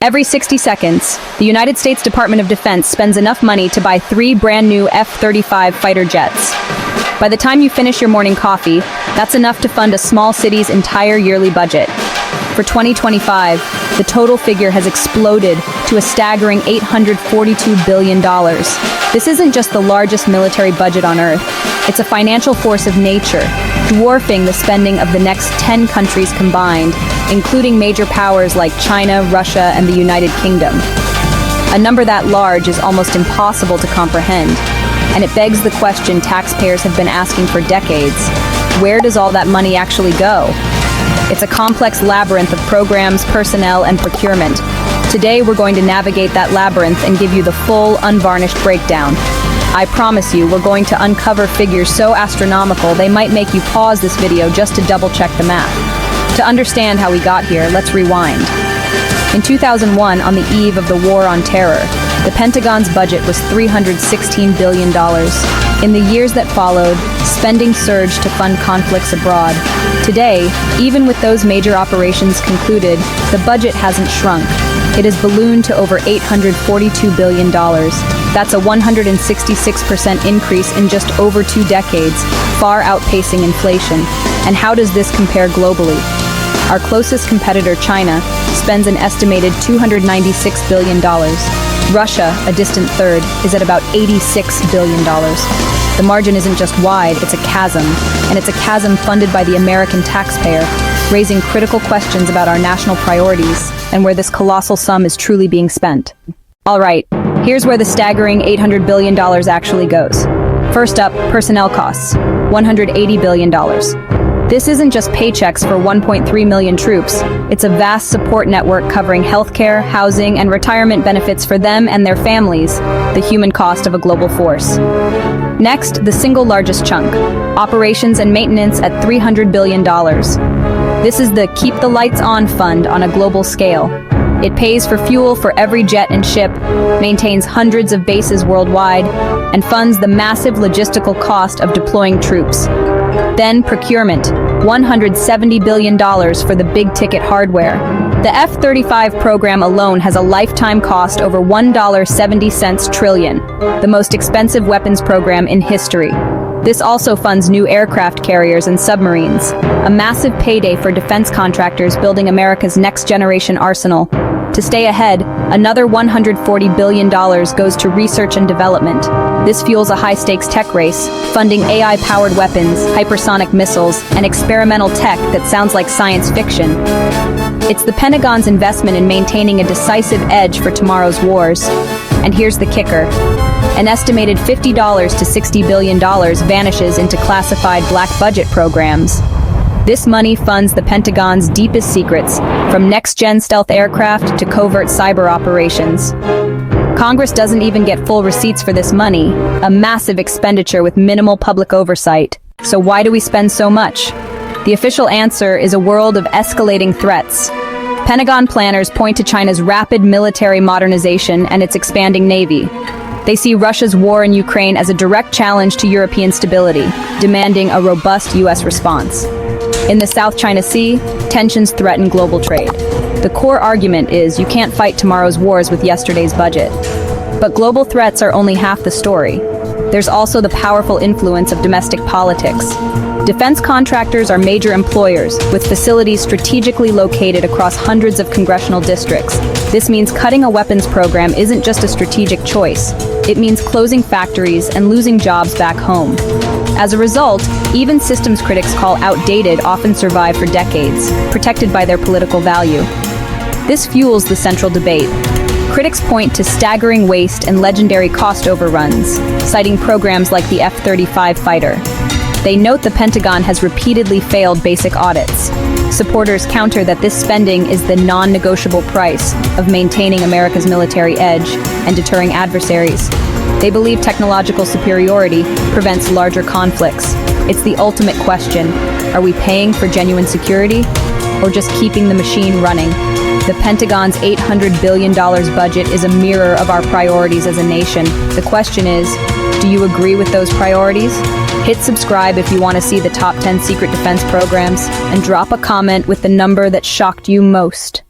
Every 60 seconds, the United States Department of Defense spends enough money to buy 3 brand new F-35 fighter jets. By the time you finish your morning coffee, that's enough to fund a small city's entire yearly budget. For 2025, the total figure has exploded to a staggering $842 billion. This isn't just the largest military budget on Earth. It's a financial force of nature, dwarfing the spending of the next 10 countries combined, including major powers like China, Russia, and the United Kingdom. A number that large is almost impossible to comprehend, and it begs the question taxpayers have been asking for decades: where does all that money actually go? It's a complex labyrinth of programs, personnel, and procurement. Today, we're going to navigate that labyrinth and give you the full, unvarnished breakdown. I promise you, we're going to uncover figures so astronomical they might make you pause this video just to double-check the math. To understand how we got here, let's rewind. In 2001, on the eve of the War on Terror, the Pentagon's budget was $316 billion. In the years that followed, spending surged to fund conflicts abroad. Today, even with those major operations concluded, the budget hasn't shrunk. It has ballooned to over $842 billion. That's a 166% increase in just over 2 decades, far outpacing inflation. And how does this compare globally? Our closest competitor, China, spends an estimated $296 billion. Russia, a distant third, is at about $86 billion. The margin isn't just wide, it's a chasm, and it's a chasm funded by the American taxpayer, raising critical questions about our national priorities and where this colossal sum is truly being spent. All right, here's where the staggering $800 billion actually goes. First up, personnel costs, $180 billion. This isn't just paychecks for 1.3 million troops. It's a vast support network covering healthcare, housing, and retirement benefits for them and their families, the human cost of a global force. Next, the single largest chunk, operations and maintenance at $300 billion. This is the Keep the Lights On fund on a global scale. It pays for fuel for every jet and ship, maintains hundreds of bases worldwide, and funds the massive logistical cost of deploying troops. Then procurement, $170 billion for the big-ticket hardware. The F-35 program alone has a lifetime cost over $1.70 trillion, the most expensive weapons program in history. This also funds new aircraft carriers and submarines, a massive payday for defense contractors building America's next-generation arsenal. To stay ahead, another $140 billion goes to research and development. This fuels a high-stakes tech race, funding AI-powered weapons, hypersonic missiles, and experimental tech that sounds like science fiction. It's the Pentagon's investment in maintaining a decisive edge for tomorrow's wars. And here's the kicker. An estimated $50 to $60 billion vanishes into classified black budget programs. This money funds the Pentagon's deepest secrets, from next-gen stealth aircraft to covert cyber operations. Congress doesn't even get full receipts for this money, a massive expenditure with minimal public oversight. So why do we spend so much? The official answer is a world of escalating threats. Pentagon planners point to China's rapid military modernization and its expanding navy. They see Russia's war in Ukraine as a direct challenge to European stability, demanding a robust U.S. response. In the South China Sea, tensions threaten global trade. The core argument is you can't fight tomorrow's wars with yesterday's budget. But global threats are only half the story. There's also the powerful influence of domestic politics. Defense contractors are major employers, with facilities strategically located across hundreds of congressional districts. This means cutting a weapons program isn't just a strategic choice. It means closing factories and losing jobs back home. As a result, even systems critics call outdated often survive for decades, protected by their political value. This fuels the central debate. Critics point to staggering waste and legendary cost overruns, citing programs like the F-35 fighter. They note the Pentagon has repeatedly failed basic audits. Supporters counter that this spending is the non-negotiable price of maintaining America's military edge and deterring adversaries. They believe technological superiority prevents larger conflicts. It's the ultimate question: are we paying for genuine security or just keeping the machine running? The Pentagon's $800 billion budget is a mirror of our priorities as a nation. The question is, do you agree with those priorities? Hit subscribe if you want to see the top 10 secret defense programs, and drop a comment with the number that shocked you most.